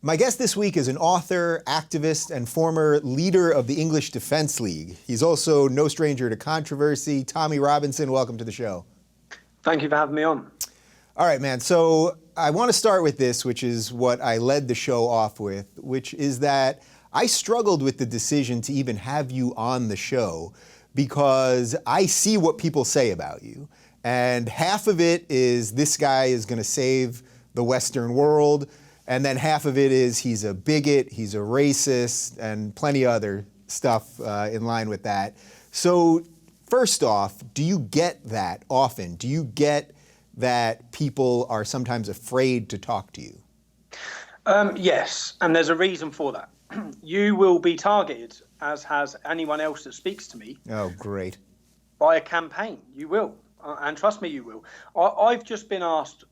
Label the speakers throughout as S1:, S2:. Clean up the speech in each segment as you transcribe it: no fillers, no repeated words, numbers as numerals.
S1: My guest this week is an author, activist, and former leader of the English Defense League. He's also no stranger to controversy. Tommy Robinson, welcome to the show.
S2: Thank you for having me on.
S1: All right, man. So I want to start with this, which is what I led the show off with, which is that I struggled with the decision to even have you on the show because I see what people say about you. And half of it is this guy is going to save the Western world. And then half of it is he's a bigot, he's a racist, and plenty of other stuff in line with that. So first off, do you get that often? Do you get that people are sometimes afraid to talk to you?
S2: Yes, and there's a reason for that. You will be targeted, as has anyone else that speaks to me.
S1: Oh, great.
S2: By a campaign. You will. And trust me, you will. I've just been asked.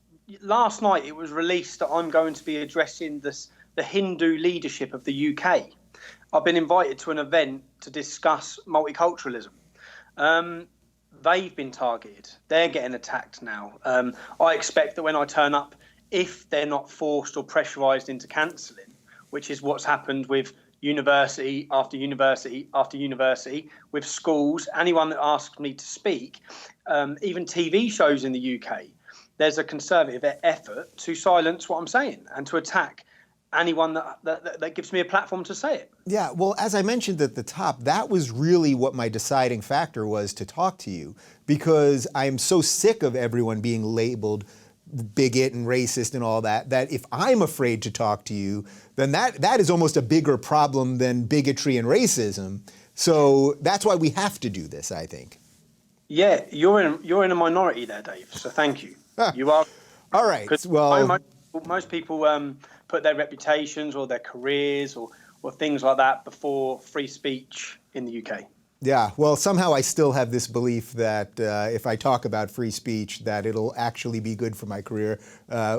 S2: Last night it was released that I'm going to be addressing the Hindu leadership of the UK. I've been invited to an event to discuss multiculturalism. They've been targeted. They're getting attacked now. I expect that when I turn up, if they're not forced or pressurised into cancelling, which is what's happened with university after university after university, with schools, anyone that asks me to speak, even TV shows in the UK, there's a conservative effort to silence what I'm saying and to attack anyone that gives me a platform to say it.
S1: Yeah, well, as I mentioned at the top, that was really what my deciding factor was to talk to you, because I'm so sick of everyone being labeled bigot and racist and all that, that if I'm afraid to talk to you, then that is almost a bigger problem than bigotry and racism. So that's why we have to do this, I think.
S2: Yeah, you're in a minority there, Dave, so thank you. You are.
S1: All right. Well,
S2: most people put their reputations or their careers or things like that before free speech in the UK.
S1: Yeah. Well, somehow I still have this belief that if I talk about free speech, that it'll actually be good for my career.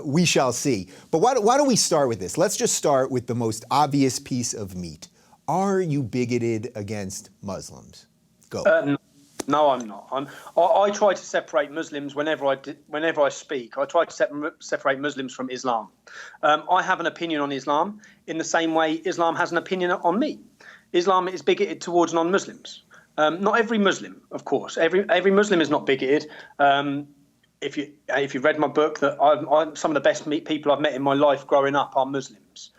S1: We shall see. But why don't we start with this? Let's just start with the most obvious piece of meat. Are you bigoted against Muslims? Go.
S2: No, I'm not. I try to separate Muslims whenever I speak. I try to separate Muslims from Islam. I have an opinion on Islam in the same way Islam has an opinion on me. Islam is bigoted towards non-Muslims. Not every Muslim, of course. Every Muslim is not bigoted. If you've read my book, that I'm some of the best people I've met in my life growing up are Muslims.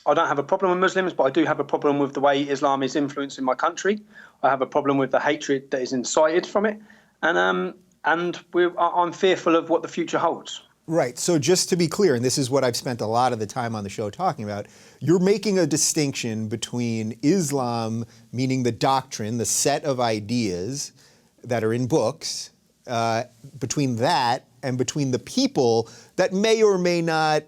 S2: I don't have a problem with Muslims, but I do have a problem with the way Islam is influencing my country. I have a problem with the hatred that is incited from it, and I'm fearful of what the future holds.
S1: Right. So just to be clear, and this is what I've spent a lot of the time on the show talking about, you're making a distinction between Islam, meaning the doctrine, the set of ideas that are in books, between that and between the people that may or may not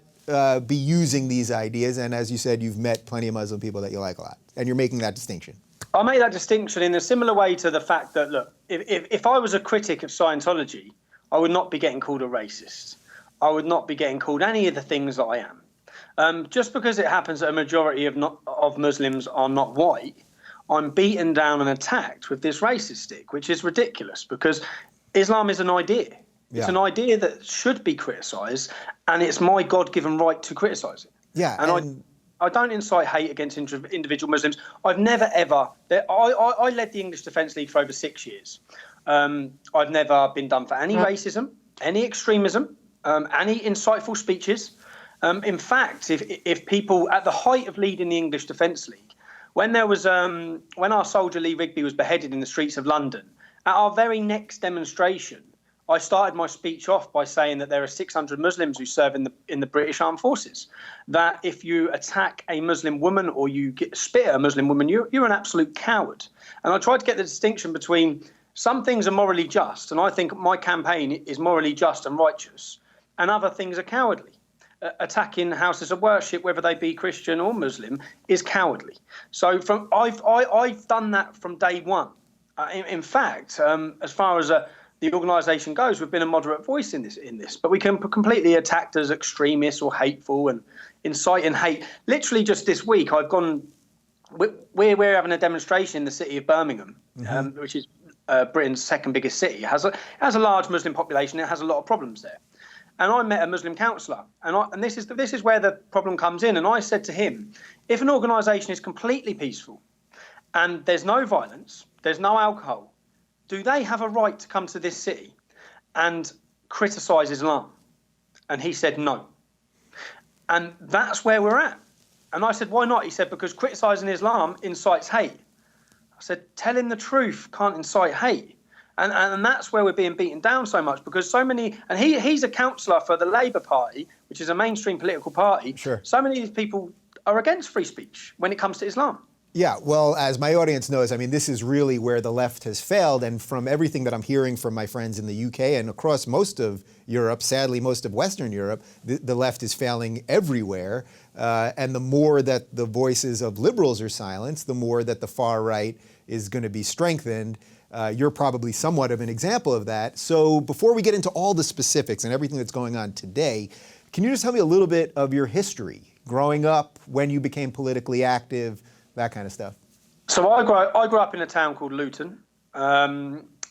S1: be using these ideas. And as you said, you've met plenty of Muslim people that you like a lot, and you're making that distinction.
S2: I make that distinction in a similar way to the fact that, look, if I was a critic of Scientology, I would not be getting called a racist. I would not be getting called any of the things that I am. Just because it happens that a majority of Muslims are not white, I'm beaten down and attacked with this racist stick, which is ridiculous because Islam is an idea. Yeah. It's an idea that should be criticised, and it's my God-given right to criticise it.
S1: Yeah,
S2: and I don't incite hate against individual Muslims. I've never, ever... I led the English Defence League for over 6 years. I've never been done for any racism, any extremism, any insightful speeches. In fact, if people, at the height of leading the English Defence League, when our soldier Lee Rigby was beheaded in the streets of London, at our very next demonstration, I started my speech off by saying that there are 600 Muslims who serve in the British Armed Forces. That if you attack a Muslim woman or you spit at a Muslim woman, you're an absolute coward. And I tried to get the distinction between some things are morally just, and I think my campaign is morally just and righteous, and other things are cowardly. Attacking houses of worship, whether they be Christian or Muslim, is cowardly. So I've done that from day one. In fact, as far as the organisation goes, we've been a moderate voice in this, but we can be completely attacked as extremists or hateful and inciting hate. Literally just this week, we're having a demonstration in the city of Birmingham, which is Britain's second biggest city. It has a large Muslim population. It has a lot of problems there. and I met a Muslim counsellor, and this is where the problem comes in. And I said to him, if an organisation is completely peaceful and there's no violence, there's no alcohol, do they have a right to come to this city and criticise Islam? And he said no. And that's where we're at. And I said, why not? He said, because criticising Islam incites hate. I said, telling the truth can't incite hate. And that's where we're being beaten down so much, because so many, and he's a councillor for the Labour Party, which is a mainstream political party.
S1: Sure.
S2: So many of these people are against free speech when it comes to Islam.
S1: Yeah, well, as my audience knows, I mean, this is really where the left has failed. And from everything that I'm hearing from my friends in the UK and across most of Europe, sadly, most of Western Europe, the left is failing everywhere. And the more that the voices of liberals are silenced, the more that the far right is going to be strengthened. You're probably somewhat of an example of that. So before we get into all the specifics and everything that's going on today, can you just tell me a little bit of your history, growing up, when you became politically active, that kind of stuff? So
S2: I grew up in a town called Luton.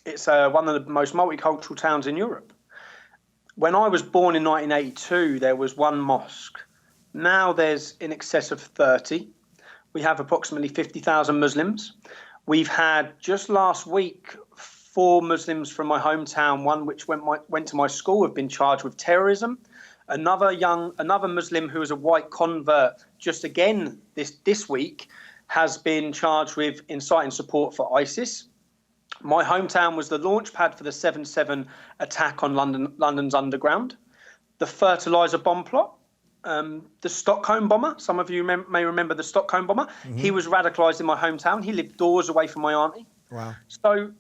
S2: It's one of the most multicultural towns in Europe. When I was born in 1982, there was one mosque. Now there's in excess of 30. We have approximately 50,000 Muslims. We've had just last week 4 Muslims from my hometown, one which went to my school, have been charged with terrorism. Another Muslim who is a white convert, just again this week, has been charged with inciting support for ISIS. My hometown was the launch pad for the 7/7 attack on London's Underground, the fertiliser bomb plot, the Stockholm bomber. Some of you may remember the Stockholm bomber. Mm-hmm. He was radicalised in my hometown. He lived doors away from my auntie.
S1: Wow.
S2: So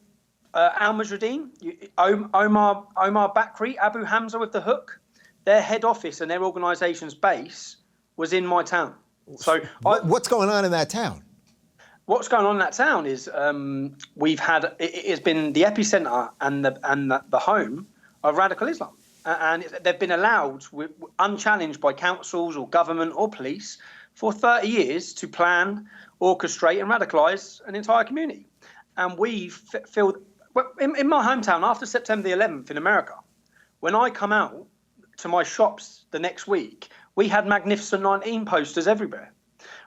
S2: Al-Mujahideen, Omar Bakri, Abu Hamza with the hook, their head office and their organisation's base was in my town. So
S1: what's going on in that town?
S2: What's going on in that town is it has been the epicentre and the home of radical Islam, and they've been allowed, unchallenged by councils or government or police, for 30 years to plan, orchestrate, and radicalise an entire community. And we feel in my hometown after September the 11th in America, when I come out to my shops the next week, we had Magnificent 19 posters everywhere.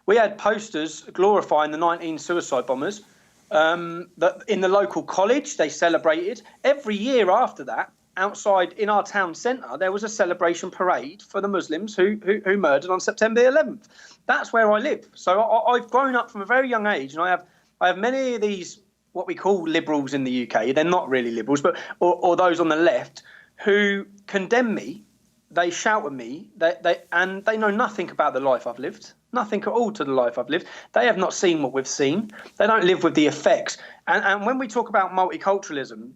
S2: We had posters glorifying the 19 suicide bombers. That in the local college, they celebrated. Every year after that, outside in our town centre, there was a celebration parade for the Muslims who murdered on September the 11th. That's where I live. So I've grown up from a very young age, and I have many of these what we call liberals in the UK. They're not really liberals, but or those on the left who condemn me. They shout at me, and they know nothing about the life I've lived, nothing at all to the life I've lived. They have not seen what we've seen. They don't live with the effects. And when we talk about multiculturalism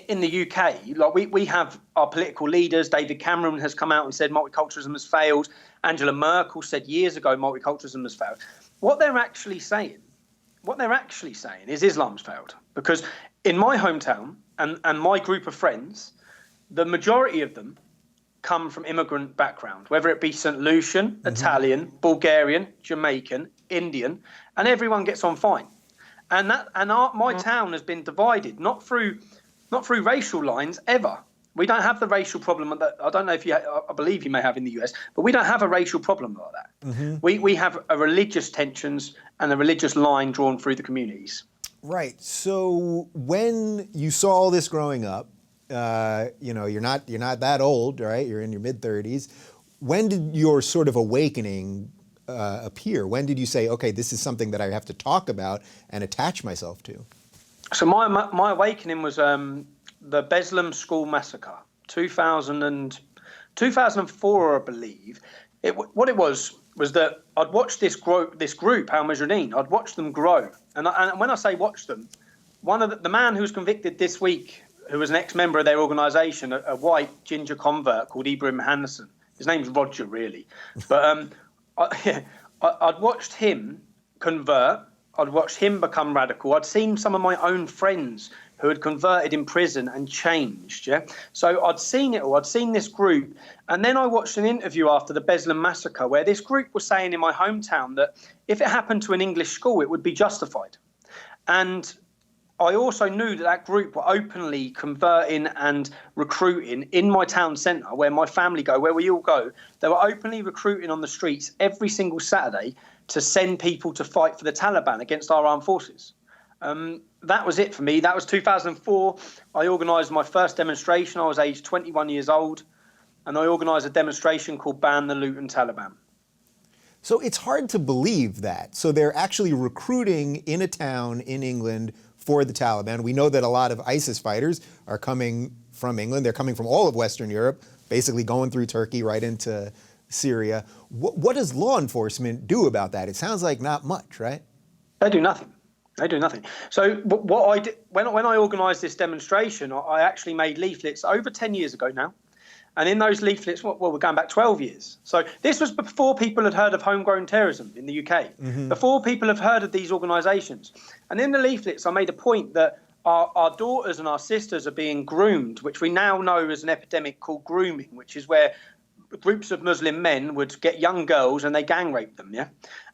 S2: in the UK, like we have our political leaders. David Cameron has come out and said multiculturalism has failed. Angela Merkel said years ago multiculturalism has failed. What they're actually saying is Islam's failed. Because in my hometown and my group of friends, the majority of them come from immigrant background, whether it be St. Lucian, mm-hmm. Italian, Bulgarian, Jamaican, Indian, and everyone gets on fine. And my town has been divided, not through racial lines ever. We don't have the racial problem that I don't know if I believe you may have in the US, but we don't have a racial problem like that. Mm-hmm. We have a religious tensions and a religious line drawn through the communities.
S1: Right. So when you saw all this growing up, you're not that old, right? You're in your mid-30s. When did your sort of awakening appear? When did you say, okay, this is something that I have to talk about and attach myself to?
S2: So my awakening was the Beslan School Massacre, 2004, I believe. What it was that I'd watched this group, Al-Mujahideen, I'd watched them grow. And when I say watch them, one of the man who was convicted this week, who was an ex-member of their organisation, a white ginger convert called Ibrahim Handerson. His name's Roger, really. But I'd watched him convert. I'd watched him become radical. I'd seen some of my own friends who had converted in prison and changed. Yeah. So I'd seen it all. I'd seen this group. And then I watched an interview after the Beslan massacre where this group was saying in my hometown that if it happened to an English school, it would be justified. And I also knew that group were openly converting and recruiting in my town centre, where my family go, where we all go. They were openly recruiting on the streets every single Saturday to send people to fight for the Taliban against our armed forces. That was it for me. That was 2004. I organised my first demonstration. I was aged 21 years old, and I organised a demonstration called Ban the Luton Taliban.
S1: So it's hard to believe that. So they're actually recruiting in a town in England for the Taliban. We know that a lot of ISIS fighters are coming from England. They're coming from all of Western Europe, basically going through Turkey right into Syria. What does law enforcement do about that? It sounds like not much, right?
S2: They do nothing. They do nothing. So what I did, when I organised this demonstration, I actually made leaflets over 10 years ago now. And in those leaflets, well, we're going back 12 years. So this was before people had heard of homegrown terrorism in the UK, before people have heard of these organisations. And in the leaflets, I made a point that our daughters and our sisters are being groomed, which we now know as an epidemic called grooming, which is where groups of Muslim men would get young girls and they gang rape them, yeah?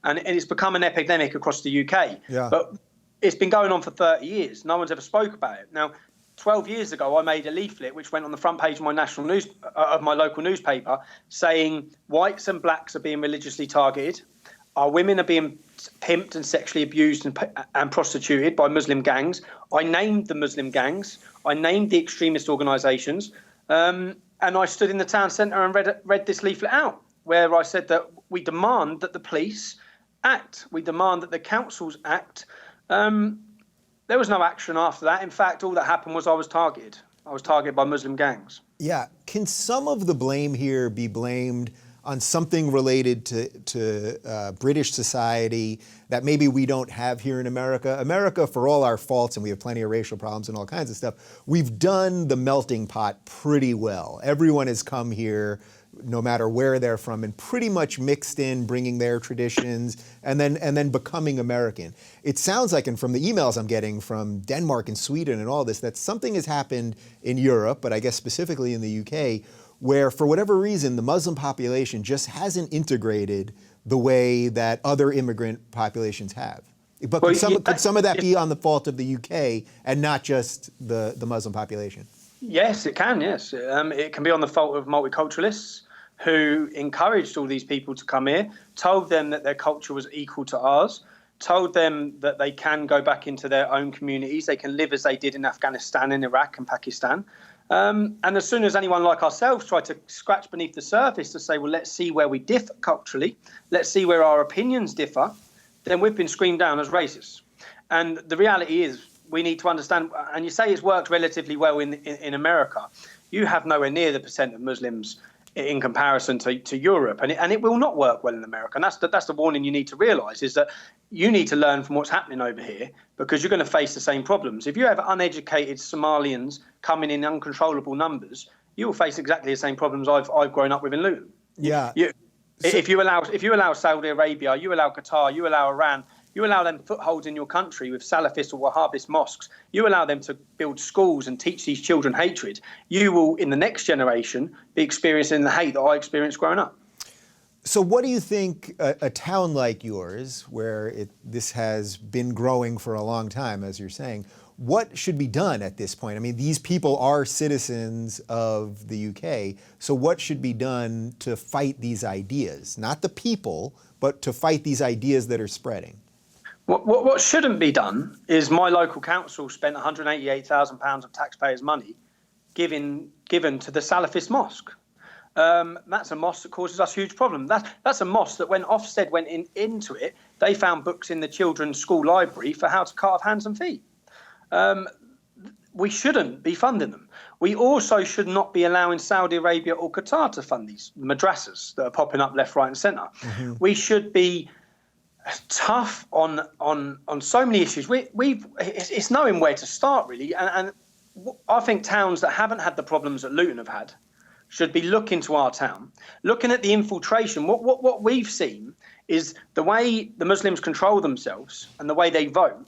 S2: And it's become an epidemic across the UK.
S1: Yeah.
S2: But it's been going on for 30 years. No one's ever spoke about it. Now, 12 years ago, I made a leaflet which went on the front page of my national news of my local newspaper, saying whites and blacks are being religiously targeted, our women are being pimped and sexually abused and prostituted by Muslim gangs. I named the Muslim gangs, I named the extremist organisations, and I stood in the town centre and read this leaflet out, where I said that we demand that the police act, we demand that the councils act. There was no action after that. In fact, all that happened was I was targeted. I was targeted by Muslim gangs.
S1: Yeah. Can some of the blame here be blamed on something related to British society that maybe we don't have here in America? America, for all our faults, and we have plenty of racial problems and all kinds of stuff, we've done the melting pot pretty well. Everyone has come here, no matter where they're from, and pretty much mixed in, bringing their traditions, and then becoming American. It sounds like, and from the emails I'm getting from Denmark and Sweden and all this, that something has happened in Europe, but I guess specifically in the UK, where for whatever reason, the Muslim population just hasn't integrated the way that other immigrant populations have. But could some of that be on the fault of the UK and not just the Muslim population?
S2: Yes, it can, yes. It can be on the fault of multiculturalists who encouraged all these people to come here, told them that their culture was equal to ours, told them that they can go back into their own communities, they can live as they did in Afghanistan, in Iraq and Pakistan. And as soon as anyone like ourselves tried to scratch beneath the surface to say, well, let's see where we differ culturally, let's see where our opinions differ, then we've been screamed down as racists. And the reality is, we need to understand, and you say it's worked relatively well in America, you have nowhere near the percent of Muslims in comparison to Europe, and it will not work well in America. And that's the warning you need to realise, is that you need to learn from what's happening over here, because you're going to face the same problems. If you have uneducated Somalians coming in uncontrollable numbers, you will face exactly the same problems I've grown up with in Luton.
S1: Yeah.
S2: If you allow Saudi Arabia, you allow Qatar, you allow Iran, you allow them footholds in your country with Salafist or Wahhabist mosques, you allow them to build schools and teach these children hatred, you will, in the next generation, be experiencing the hate that I experienced growing up.
S1: So what do you think a town like yours, where this has been growing for a long time, as you're saying, what should be done at this point? I mean, these people are citizens of the UK, so what should be done to fight these ideas? Not the people, but to fight these ideas that are spreading.
S2: What shouldn't be done is my local council spent £188,000 of taxpayers' money given to the Salafist mosque. That's a mosque that causes us huge problems. That's a mosque that when Ofsted went into it, they found books in the children's school library for how to cut off hands and feet. We shouldn't be funding them. We also should not be allowing Saudi Arabia or Qatar to fund these madrasas that are popping up left, right and centre. Mm-hmm. We should be tough on so many issues. It's knowing where to start, really. And I think towns that haven't had the problems that Luton have had should be looking to our town, looking at the infiltration. What we've seen is the way the Muslims control themselves and the way they vote,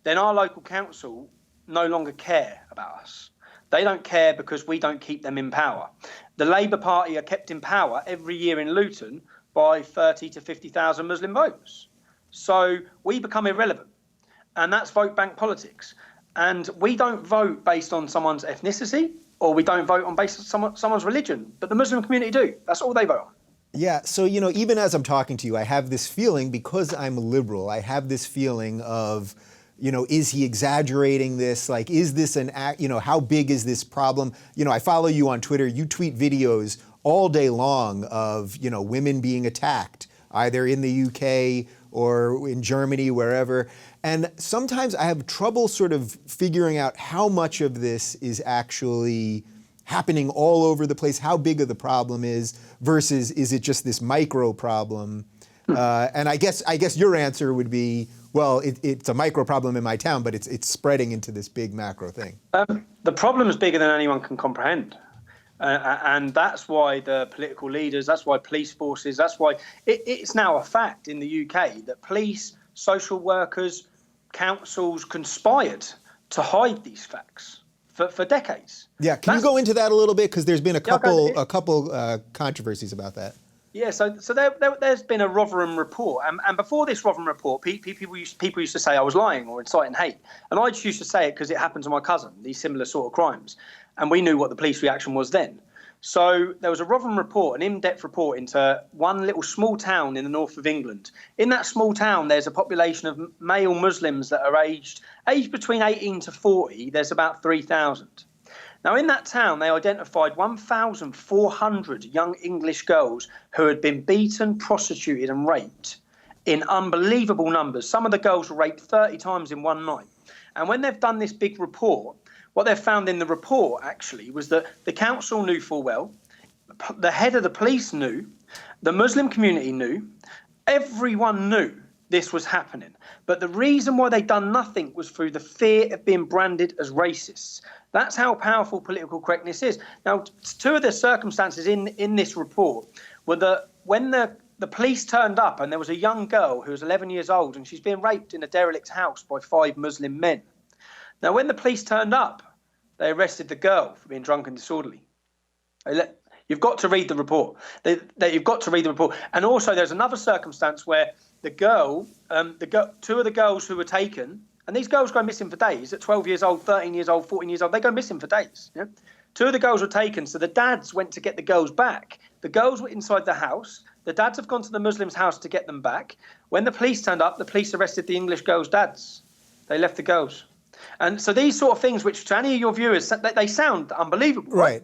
S2: then our local council no longer care about us. They don't care because we don't keep them in power. The Labour Party are kept in power every year in Luton by 30 to 50,000 Muslim votes. So we become irrelevant. And that's vote bank politics. And we don't vote based on someone's ethnicity, or we don't vote on based on someone's religion. But the Muslim community do. That's all they vote on.
S1: Yeah, so, even as I'm talking to you, I have this feeling, because I'm a liberal, I have this feeling of, is he exaggerating this? Like, is this an act, how big is this problem? I follow you on Twitter, you tweet videos all day long of, women being attacked, either in the UK or in Germany, wherever. And sometimes I have trouble sort of figuring out how much of this is actually happening all over the place, how big of the problem is, versus is it just this micro problem? And I guess your answer would be, well, it's a micro problem in my town, but it's spreading into this big macro thing.
S2: The problem is bigger than anyone can comprehend. And that's why the political leaders, that's why police forces, that's why it's now a fact in the UK that police, social workers, councils conspired to hide these facts for decades.
S1: Yeah, can you go into that a little bit? Because there's been a couple controversies about that.
S2: Yeah, so there's been a Rubin Report, and before this Rubin Report, people used to say I was lying or inciting hate, and I just used to say it because it happened to my cousin, these similar sort of crimes, and we knew what the police reaction was then. So there was a Rubin Report, an in-depth report into one little small town in the north of England. In that small town, there's a population of male Muslims that are aged between 18 to 40. There's about 3,000. Now, in that town, they identified 1,400 young English girls who had been beaten, prostituted and raped in unbelievable numbers. Some of the girls were raped 30 times in one night. And when they've done this big report, what they've found in the report, actually, was that the council knew full well, the head of the police knew, the Muslim community knew, everyone knew this was happening. But the reason why they'd done nothing was through the fear of being branded as racists. That's how powerful political correctness is. Now, two of the circumstances in this report were that when the police turned up and there was a young girl who was 11 years old and she's being raped in a derelict house by 5 Muslim men. Now, when the police turned up, they arrested the girl for being drunk and disorderly. You've got to read the report. You've got to read the report. And also, there's another circumstance where two of the girls who were taken, and these girls go missing for days, at 12 years old, 13 years old, 14 years old, they go missing for days. Yeah? Two of the girls were taken, so the dads went to get the girls back. The girls were inside the house. The dads have gone to the Muslims' house to get them back. When the police turned up, the police arrested the English girls' dads. They left the girls. And so these sort of things, which to any of your viewers, they sound unbelievable.
S1: Right.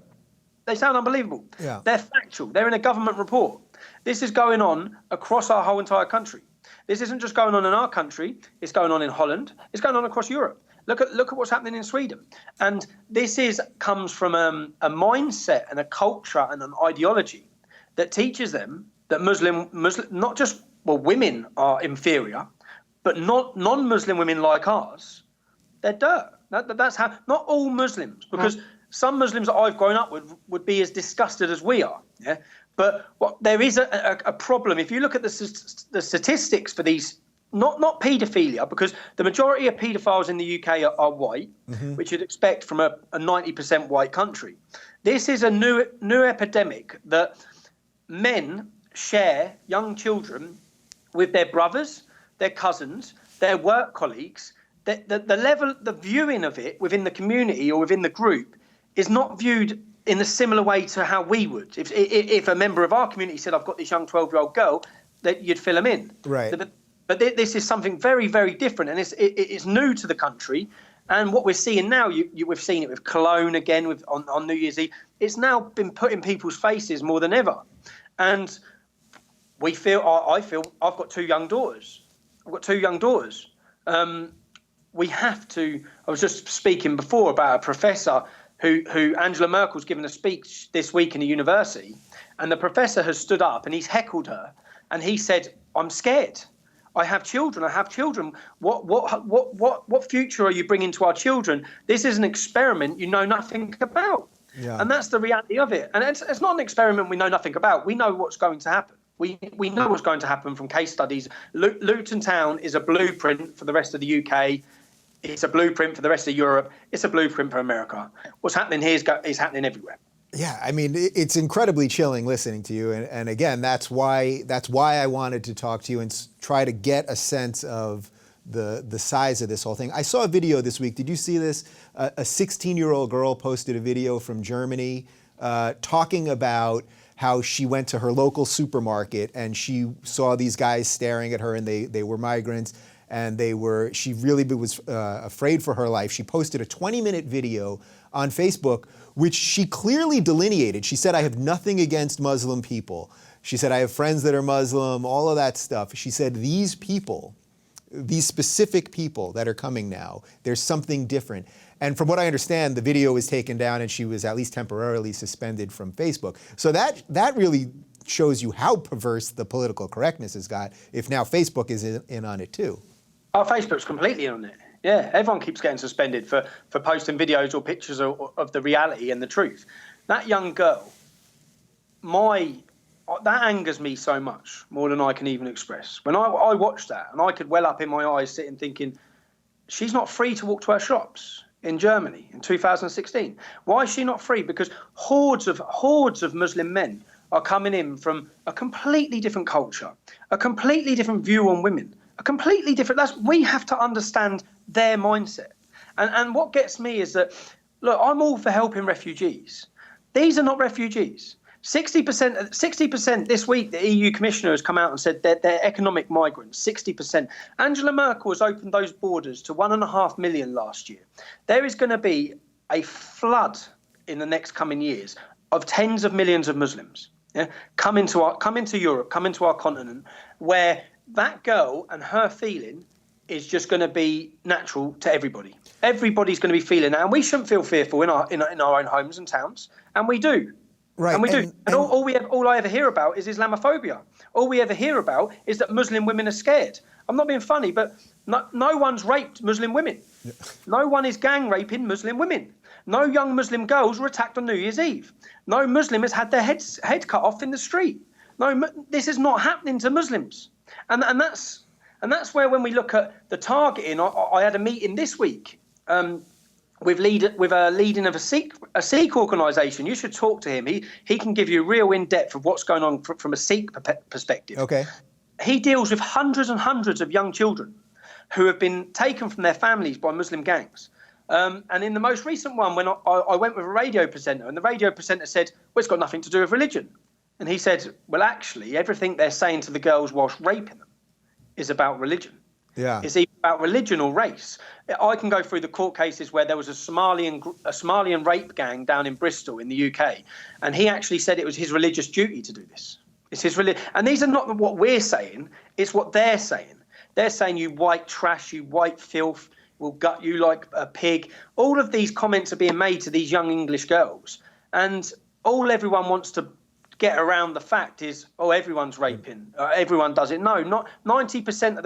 S2: They sound unbelievable.
S1: Yeah.
S2: They're factual. They're in a government report. This is going on across our whole entire country. This isn't just going on in our country. It's going on in Holland. It's going on across Europe. Look at what's happening in Sweden. And this comes from a mindset and a culture and an ideology that teaches them that Muslim not just, women are inferior, but not non-Muslim women like ours, they're dirt. That's how, not all Muslims, because some Muslims that I've grown up with would be as disgusted as we are. Yeah. But there is a problem. If you look at the statistics for these, not paedophilia, because the majority of paedophiles in the UK are white, which you'd expect from a 90% white country. This is a new epidemic that men share young children with their brothers, their cousins, their work colleagues. The viewing of it within the community or within the group is not viewed in a similar way to how we would. If a member of our community said, I've got this young 12-year-old girl, that you'd fill them in.
S1: Right.
S2: But this is something very, very different, and it's new to the country. And what we're seeing now, we've seen it with Cologne again on New Year's Eve. It's now been put in people's faces more than ever. And I feel I've got 2 young daughters. We have to. I was just speaking before about a professor who Angela Merkel's given a speech this week in a university, and the professor has stood up and he's heckled her, and he said, "I'm scared. I have children. What future are you bringing to our children? This is an experiment you know nothing about." Yeah. And that's the reality of it. And it's not an experiment we know nothing about. We know what's going to happen. We know what's going to happen from case studies. Luton Town is a blueprint for the rest of the UK. It's a blueprint for the rest of Europe. It's a blueprint for America. What's happening here is happening everywhere.
S1: Yeah, I mean, it's incredibly chilling listening to you. And again, that's why I wanted to talk to you and try to get a sense of the size of this whole thing. I saw a video this week. Did you see this? A 16-year-old girl posted a video from Germany talking about how she went to her local supermarket and she saw these guys staring at her, and they were migrants, and she really was afraid for her life. She posted a 20-minute video on Facebook, which she clearly delineated. She said, "I have nothing against Muslim people." She said, "I have friends that are Muslim," all of that stuff. She said, these people, these specific people that are coming now, there's something different. And from what I understand, the video was taken down and she was at least temporarily suspended from Facebook. So that really shows you how perverse the political correctness has got, if now Facebook is in on it too.
S2: Oh, Facebook's completely on it. Yeah, everyone keeps getting suspended for posting videos or pictures of the reality and the truth. That young girl, that angers me so much, more than I can even express. When I watched that, and I could well up in my eyes sitting thinking, she's not free to walk to her shops in Germany in 2016. Why is she not free? Because hordes of Muslim men are coming in from a completely different culture, a completely different view on women, a completely different... we have to understand their mindset. And what gets me is that, look, I'm all for helping refugees. These are not refugees. 60% this week, the EU commissioner has come out and said that they're economic migrants, 60%. Angela Merkel has opened those borders to 1.5 million last year. There is going to be a flood in the next coming years of tens of millions of Muslims come into Europe, come into our continent, where that girl and her feeling is just going to be natural to everybody. Everybody's going to be feeling that, and we shouldn't feel fearful in our own homes and towns, and we do.
S1: Right.
S2: And we do. And all I ever hear about is Islamophobia. All we ever hear about is that Muslim women are scared. I'm not being funny, but no one's raped Muslim women. No one is gang raping Muslim women. No young Muslim girls were attacked on New Year's Eve. No Muslim has had their head cut off in the street. No, this is not happening to Muslims. And that's where, when we look at the targeting, I had a meeting this week with a leading of a Sikh organisation. You should talk to him. He can give you real in-depth of what's going on from a Sikh perspective.
S1: Okay.
S2: He deals with hundreds and hundreds of young children who have been taken from their families by Muslim gangs. And in the most recent one, when I went with a radio presenter, and the radio presenter said, well, it's got nothing to do with religion. And he said, well, actually, everything they're saying to the girls whilst raping them is about religion.
S1: Yeah.
S2: It's either about religion or race. I can go through the court cases where there was a Somalian rape gang down in Bristol in the UK, and he actually said it was his religious duty to do this. It's his religion. And these are not what we're saying, it's what they're saying. They're saying, you white trash, you white filth, we'll gut you like a pig. All of these comments are being made to these young English girls, and all everyone wants to get around the fact is, oh, everyone's raping, everyone does it. No, not 90%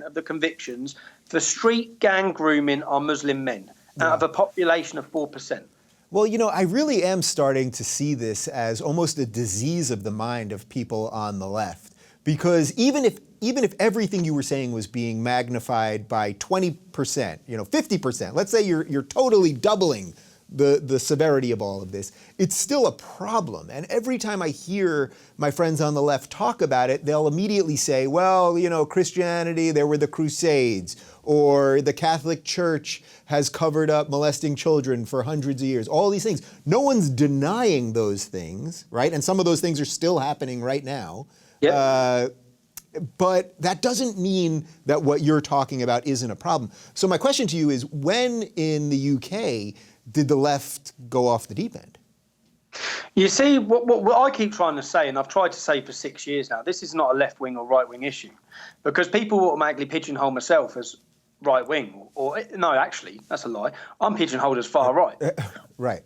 S2: of the convictions for street gang grooming are Muslim men out of a population of 4%.
S1: Well, I really am starting to see this as almost a disease of the mind of people on the left, because even if everything you were saying was being magnified by 20%, 50%, let's say you're totally doubling the severity of all of this, it's still a problem. And every time I hear my friends on the left talk about it, they'll immediately say, well, Christianity, there were the Crusades, or the Catholic Church has covered up molesting children for hundreds of years, all these things. No one's denying those things, right? And some of those things are still happening right now. Yep. But that doesn't mean that what you're talking about isn't a problem. So my question to you is, when in the UK did the left go off the deep end?
S2: You see, what I keep trying to say, and I've tried to say for 6 years now, this is not a left-wing or right-wing issue, because people automatically pigeonhole myself as right-wing, or no, actually, that's a lie. I'm pigeonholed as far right.
S1: Right.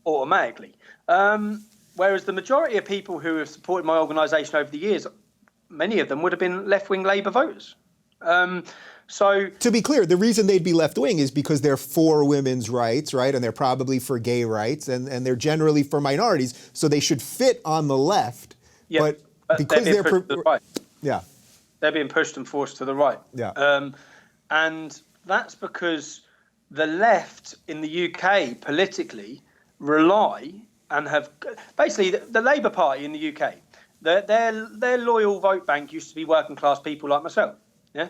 S2: Automatically. Whereas the majority of people who have supported my organisation over the years, many of them would have been left-wing Labour voters. So,
S1: to be clear, the reason they'd be left-wing is because they're for women's rights, right? And they're probably for gay rights, and they're generally for minorities, so they should fit on the left.
S2: Yeah,
S1: but because
S2: they're being pushed to the right.
S1: Yeah.
S2: They're being pushed and forced to the right.
S1: Yeah.
S2: And that's because the left in the UK politically rely and have basically the Labour Party in the UK, their loyal vote bank used to be working class people like myself. Yeah.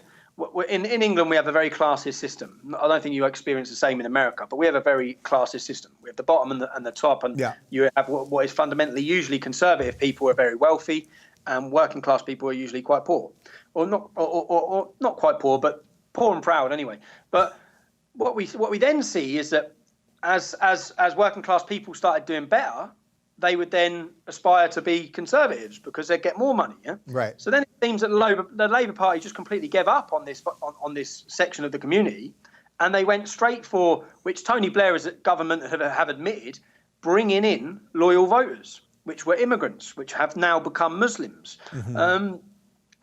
S2: in England, we have a very classist system. I don't think you experience the same in America, but we have a very classist system. We have the bottom and the top, and you have what is fundamentally usually conservative people who are very wealthy, and working class people are usually quite poor, or not quite poor, but poor and proud anyway. But what we then see is that as working class people started doing better, they would then aspire to be conservatives because they'd get more money. Yeah?
S1: Right.
S2: So then it seems that the Labour Party just completely gave up on this section of the community, and they went straight for, which Tony Blair as a government have admitted, bringing in loyal voters, which were immigrants, which have now become Muslims. Mm-hmm.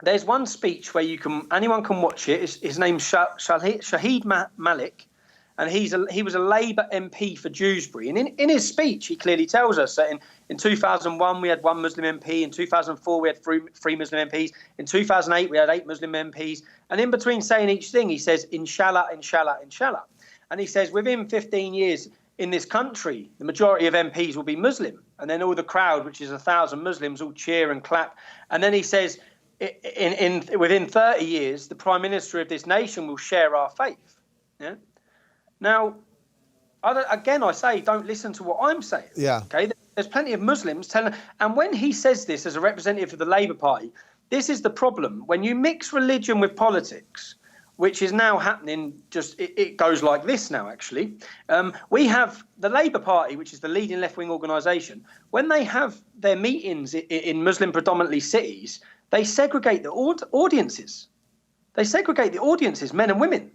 S2: There's one speech where anyone can watch it. His name's Shahid Malik. And he was a Labour MP for Dewsbury. And in his speech, he clearly tells us that in 2001, we had one Muslim MP. In 2004, we had three Muslim MPs. In 2008, we had 8 Muslim MPs. And in between saying each thing, he says, inshallah, inshallah, inshallah. And he says, within 15 years in this country, the majority of MPs will be Muslim. And then all the crowd, which is 1,000 Muslims, all cheer and clap. And then he says, within 30 years, the Prime Minister of this nation will share our faith. Yeah. Now, I say, don't listen to what I'm saying.
S1: Yeah.
S2: Okay. There's plenty of Muslims telling, and when he says this as a representative of the Labour Party, this is the problem. When you mix religion with politics, which is now happening, it goes like this now. Actually, we have the Labour Party, which is the leading left-wing organisation. When they have their meetings in Muslim predominantly cities, they segregate the audiences. They segregate the audiences, men and women,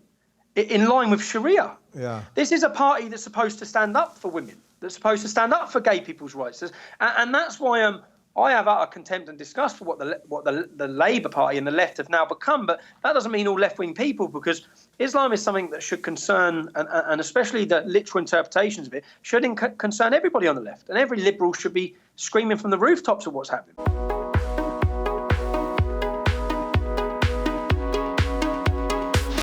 S2: in line with Sharia.
S1: Yeah.
S2: This is a party that's supposed to stand up for women, that's supposed to stand up for gay people's rights. And that's why I have utter contempt and disgust for what the Labour Party and the left have now become. But that doesn't mean all left-wing people, because Islam is something that should concern, and especially the literal interpretations of it, should concern everybody on the left. And every liberal should be screaming from the rooftops of what's happening.